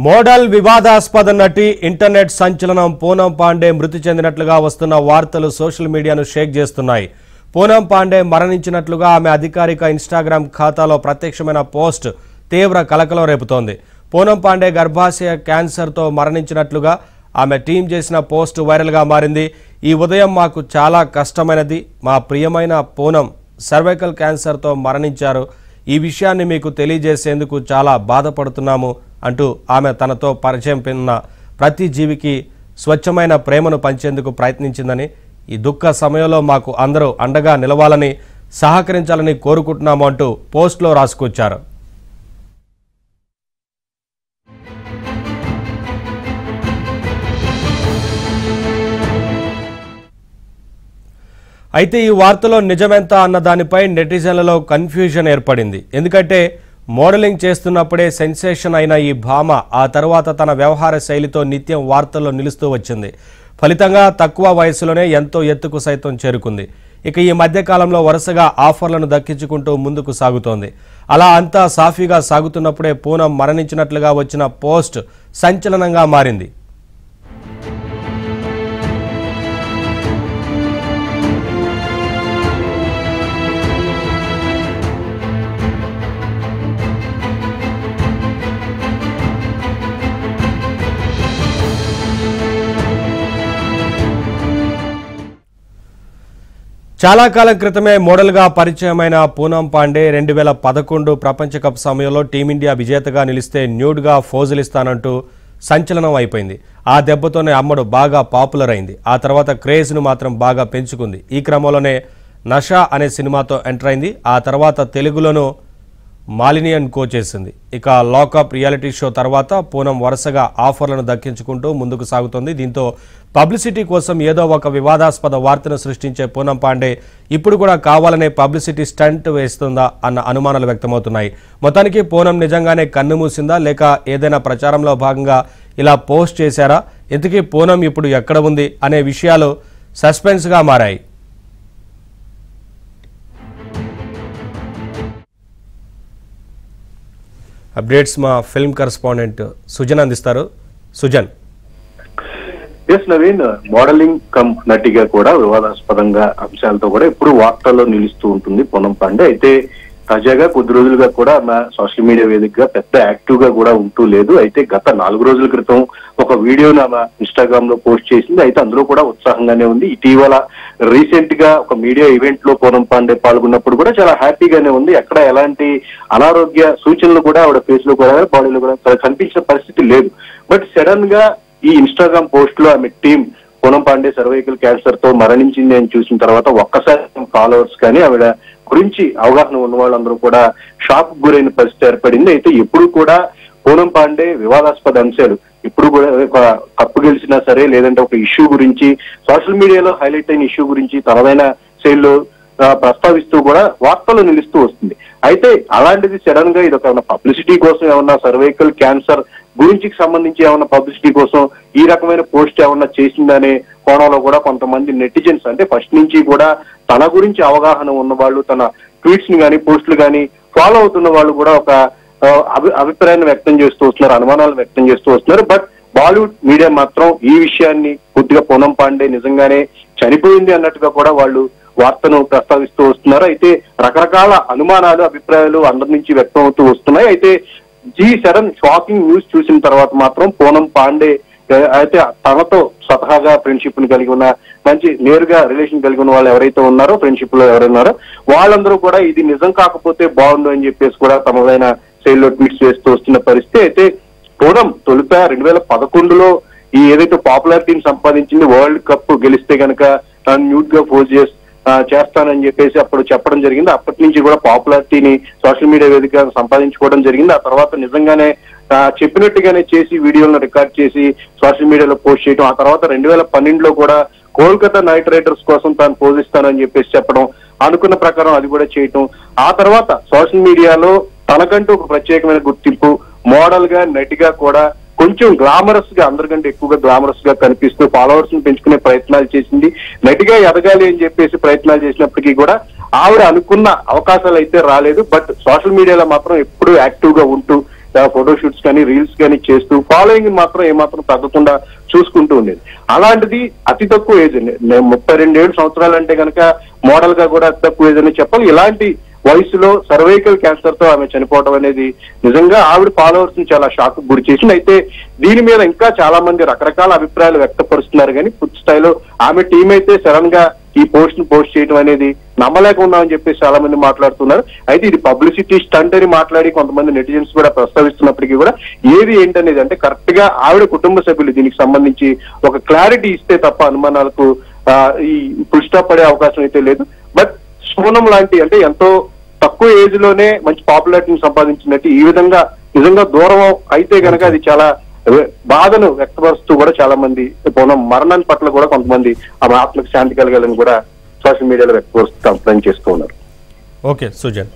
Model వివాదాస్పద నటి internet సంచలనం పూనం పాండే మృతి చెందినట్లుగా వస్తున్న వార్తలు సోషల్ మీడియాను షేక్ చేస్తున్నాయి. పూనం పాండే మరణించినట్లుగా ఆమె అధికారిక ఇన్స్టాగ్రామ్ ఖాతాలో ప్రత్యక్షమైన పోస్ట్ తీవ్ర కలకలం రేపుతోంది. పూనం పాండే గర్భాశయ క్యాన్సర్తో మరణించినట్లుగా ఆమె టీం చేసిన పోస్ట్ వైరల్గా మారింది. ఈ ఉదయం మాకు చాలా కష్టమైనది. మా ప్రియమైన పూనం సర్వైకల్ క్యాన్సర్తో మరణించారు. ఈ విషయాన్ని మీకు తెలియజేసేందుకు చాలా బాధపడుతున్నాము అంటూ ఆమె తనతో పరిచయం ఉన్న ప్రతి జీవికి స్వచ్ఛమైన ప్రేమను పంచేందుకు ప్రయత్నించిందని, ఈ దుఃఖ సమయంలో మాకు అందరూ అండగా నిలవాలని, సహకరించాలని కోరుకుంటున్నాము అంటూ పోస్ట్లో రాసుకొచ్చారు. అయితే ఈ వార్తలో నిజమెంత అన్న దానిపై నెటిజన్లలో కన్ఫ్యూజన్ ఏర్పడింది. ఎందుకంటే మోడలింగ్ చేస్తున్నప్పుడే సెన్సేషన్ అయిన ఈ భామ ఆ తర్వాత తన వ్యవహార శైలితో నిత్యం వార్తల్లో నిలుస్తూ వచ్చింది. ఫలితంగా తక్కువ వయసులోనే ఎంతో ఎత్తుకు సైతం చేరుకుంది. ఇక ఈ మధ్యకాలంలో వరుసగా ఆఫర్లను దక్కించుకుంటూ ముందుకు సాగుతోంది. అలా అంతా సాఫీగా సాగుతున్నప్పుడే పూనం మరణించినట్లుగా వచ్చిన పోస్ట్ సంచలనంగా మారింది. చాలా కాలం క్రితమే మోడల్గా పరిచయమైన పూనం పాండే 2011 ప్రపంచ కప్ సమయంలో టీమిండియా విజేతగా నిలిస్తే న్యూడ్గా ఫోజులిస్తానంటూ సంచలనం అయిపోయింది. ఆ దెబ్బతోనే అమ్మడు బాగా పాపులర్ అయింది. ఆ తర్వాత క్రేజ్ను మాత్రం బాగా పెంచుకుంది. ఈ క్రమంలోనే నషా అనే సినిమాతో ఎంటర్ అయింది. ఆ తర్వాత తెలుగులోనూ మాలినియన్ కో చేసింది. ఇక లాకప్ రియాలిటీ షో తర్వాత పూనం వరుసగా ఆఫర్లను దక్కించుకుంటూ ముందుకు సాగుతోంది. దీంతో పబ్లిసిటీ కోసం ఏదో ఒక వివాదాస్పద వార్తను సృష్టించే పూనం పాండే ఇప్పుడు కూడా కావాలనే పబ్లిసిటీ స్టంట్ వేస్తుందా అన్న అనుమానాలు వ్యక్తమవుతున్నాయి. మొత్తానికి పూనం నిజంగానే కన్ను మూసిందా, లేక ఏదైనా ప్రచారంలో భాగంగా ఇలా పోస్ట్ చేశారా? ఇంతకీ పూనం ఇప్పుడు ఎక్కడ ఉంది అనే విషయాలు సస్పెన్స్గా మారాయి. అప్డేట్స్ మా ఫిల్మ్ కరెస్పాండెంట్ సుజన్ అందిస్తారు. Sujan. Yes Naveen, modelling cum నటిగా కూడా వివాదాస్పదంగా అంశాలతో కూడా ఎప్పుడు వార్తల్లో నిలుస్తూ ఉంటుంది పూనం పాండే. అయితే తాజాగా కొద్ది రోజులుగా కూడా ఆమె సోషల్ మీడియా వేదికగా పెద్ద యాక్టివ్ గా కూడా ఉంటూ లేదు. అయితే గత 4 రోజుల క్రితం ఒక వీడియోని ఆమె ఇన్స్టాగ్రామ్ లో పోస్ట్ చేసింది. అయితే అందులో కూడా ఉత్సాహంగానే ఉంది. ఇటీవల రీసెంట్ గా ఒక మీడియా ఈవెంట్ లో పూనం పాండే పాల్గొన్నప్పుడు కూడా చాలా హ్యాపీగానే ఉంది. ఎక్కడ ఎలాంటి అనారోగ్య సూచనలు కూడా ఆవిడ ఫేస్ లో కూడా బాడీలో కూడా కనిపించిన పరిస్థితి లేదు. బట్ సడన్ గా ఈ ఇన్స్టాగ్రామ్ పోస్ట్ లో ఆమె team Poonam Pandey cervical cancer తో మరణించింది అని చూసిన తర్వాత ఒక్కసారి ఫాలోవర్స్ కానీ ఆవిడ గురించి అవగాహన ఉన్న వాళ్ళందరూ కూడా షాక్ గురైన పరిస్థితి ఏర్పడింది. అయితే ఎప్పుడు కూడా పూనం పాండే వివాదాస్పద అంశాలు ఇప్పుడు కూడా ఒక కప్పు గెలిచినా సరే, లేదంటే ఒక ఇష్యూ గురించి సోషల్ మీడియాలో హైలైట్ అయిన ఇష్యూ గురించి తనదైన శైలిలో ప్రస్తావిస్తూ కూడా వార్తలు నిలుస్తూ వస్తుంది. అయితే అలాంటిది సడన్ గా ఇది ఒక పబ్లిసిటీ కోసం ఏమన్నా సర్వైకల్ క్యాన్సర్ గురించి సంబంధించి ఏమన్నా పబ్లిసిటీ కోసం ఈ రకమైన పోస్ట్ ఏమన్నా చేసిందనే కోణంలో కూడా కొంతమంది నెటిజన్స్, అంటే ఫస్ట్ నుంచి కూడా తన గురించి అవగాహన ఉన్న వాళ్ళు, తన ట్వీట్స్ ని కానీ పోస్టులు కానీ ఫాలో అవుతున్న వాళ్ళు కూడా ఒక అభిప్రాయాన్ని వ్యక్తం చేస్తూ వస్తున్నారు, అనుమానాలు వ్యక్తం చేస్తూ వస్తున్నారు. బట్ బాలీవుడ్ మీడియా మాత్రం ఈ విషయాన్ని కొద్దిగా పూనం పాండే నిజంగానే చనిపోయింది అన్నట్టుగా కూడా వాళ్ళు వార్తను ప్రస్తావిస్తూ వస్తున్నారు. అయితే రకరకాల అనుమానాలు, అభిప్రాయాలు అందరి నుంచి వ్యక్తం అవుతూ వస్తున్నాయి. అయితే ఈ సడన్ షాకింగ్ న్యూస్ చూసిన తర్వాత మాత్రం పూనం పాండే అయితే తనతో స్వతహాగా ఫ్రెండ్షిప్ ని కలిగి ఉన్న, మంచి నేరుగా రిలేషన్ కలిగి ఉన్న వాళ్ళు ఎవరైతే ఉన్నారో, ఫ్రెండ్షిప్ లో ఎవరున్నారో వాళ్ళందరూ కూడా ఇది నిజం కాకపోతే బాగుండు అని చెప్పేసి కూడా తమదైన శైలిలో ట్వీట్స్ వేస్తూ వస్తున్న పరిస్థితి. అయితే పూనం తొలుత 2011లో ఈ ఏదైతే పాపులారిటీని సంపాదించింది, వరల్డ్ కప్ గెలిస్తే కనుక న్యూడ్ గా పోజ్ చేస్తానని చెప్పేసి అప్పుడు చెప్పడం జరిగింది. అప్పటి నుంచి కూడా పాపులారిటీని సోషల్ మీడియా వేదిక సంపాదించుకోవడం జరిగింది. ఆ తర్వాత నిజంగానే చెప్పినట్టుగానే చేసి వీడియోలను రికార్డ్ చేసి సోషల్ మీడియాలో పోస్ట్ చేయడం, ఆ తర్వాత 2012లో కూడా కోల్కతా నైట్ రైడర్స్ కోసం తాను పోజిస్తానని చెప్పేసి చెప్పడం, అనుకున్న ప్రకారం అది కూడా చేయటం. ఆ తర్వాత సోషల్ మీడియాలో తనకంటూ ఒక ప్రత్యేకమైన గుర్తింపు, మోడల్ గా నటిగా కూడా కొంచెం గ్లామరస్ గా, అందరికంటే ఎక్కువగా గ్లామరస్ గా కనిపిస్తూ ఫాలోవర్స్ ని పెంచుకునే ప్రయత్నాలు చేసింది. నటిగా ఎదగాలి అని చెప్పేసి ప్రయత్నాలు చేసినప్పటికీ కూడా ఆవిడ అనుకున్న అవకాశాలు అయితే రాలేదు. బట్ సోషల్ మీడియాలో మాత్రం ఎప్పుడూ యాక్టివ్ గా ఉంటూ ఫోటో షూట్స్ కానీ రీల్స్ కానీ చేస్తూ ఫాలోయింగ్ మాత్రం ఏమాత్రం తగ్గకుండా చూసుకుంటూ ఉండేది. అలాంటిది అతి తక్కువ ఏజ్ అండి, 32 సంవత్సరాలు అంటే కనుక మోడల్ గా కూడా అతి తక్కువ ఏజ్ అని చెప్పాలి. ఇలాంటి వయసులో సర్వైకల్ క్యాన్సర్ తో ఆమె చనిపోవడం అనేది నిజంగా ఆవిడ ఫాలోవర్స్ ని చాలా షాక్ గురి చేసింది. అయితే దీని మీద ఇంకా చాలా మంది రకరకాల అభిప్రాయాలు వ్యక్తపరుస్తున్నారు, కానీ పూర్తి స్థాయిలో ఆమె టీం అయితే సడన్ గా ఈ పోస్ట్ ను పోస్ట్ చేయడం అనేది నమ్మలేకున్నామని చెప్పేసి చాలా మంది మాట్లాడుతున్నారు. అయితే ఇది పబ్లిసిటీ స్టంట్ అని మాట్లాడి కొంతమంది నెటిజన్స్ కూడా ప్రస్తావిస్తున్నప్పటికీ కూడా ఏది ఏంటనేది అంటే కరెక్ట్ గా ఆవిడ కుటుంబ సభ్యులు దీనికి సంబంధించి ఒక క్లారిటీ ఇస్తే తప్ప అనుమానాలకు ఈ ఫుల్ స్టాప్ పడే అవకాశం అయితే లేదు. బట్ సోనం లాంటి అంటే ఎంతో తక్కువ ఏజ్ లోనే మంచి పాపులారిటీని సంపాదించినట్టు ఈ విధంగా నిజంగా దూరం అయితే కనుక అది చాలా బాధను వ్యక్తపరుస్తూ కూడా చాలా మంది పూనం మరణాన్ని పట్ల కూడా కొంతమంది ఆమె ఆత్మకు శాంతి కలగాలని కూడా సోషల్ మీడియాలో వ్యక్తపరుస్తూ కంప్లైంట్ చేస్తూ ఉన్నారు. ఓకే సుజన్.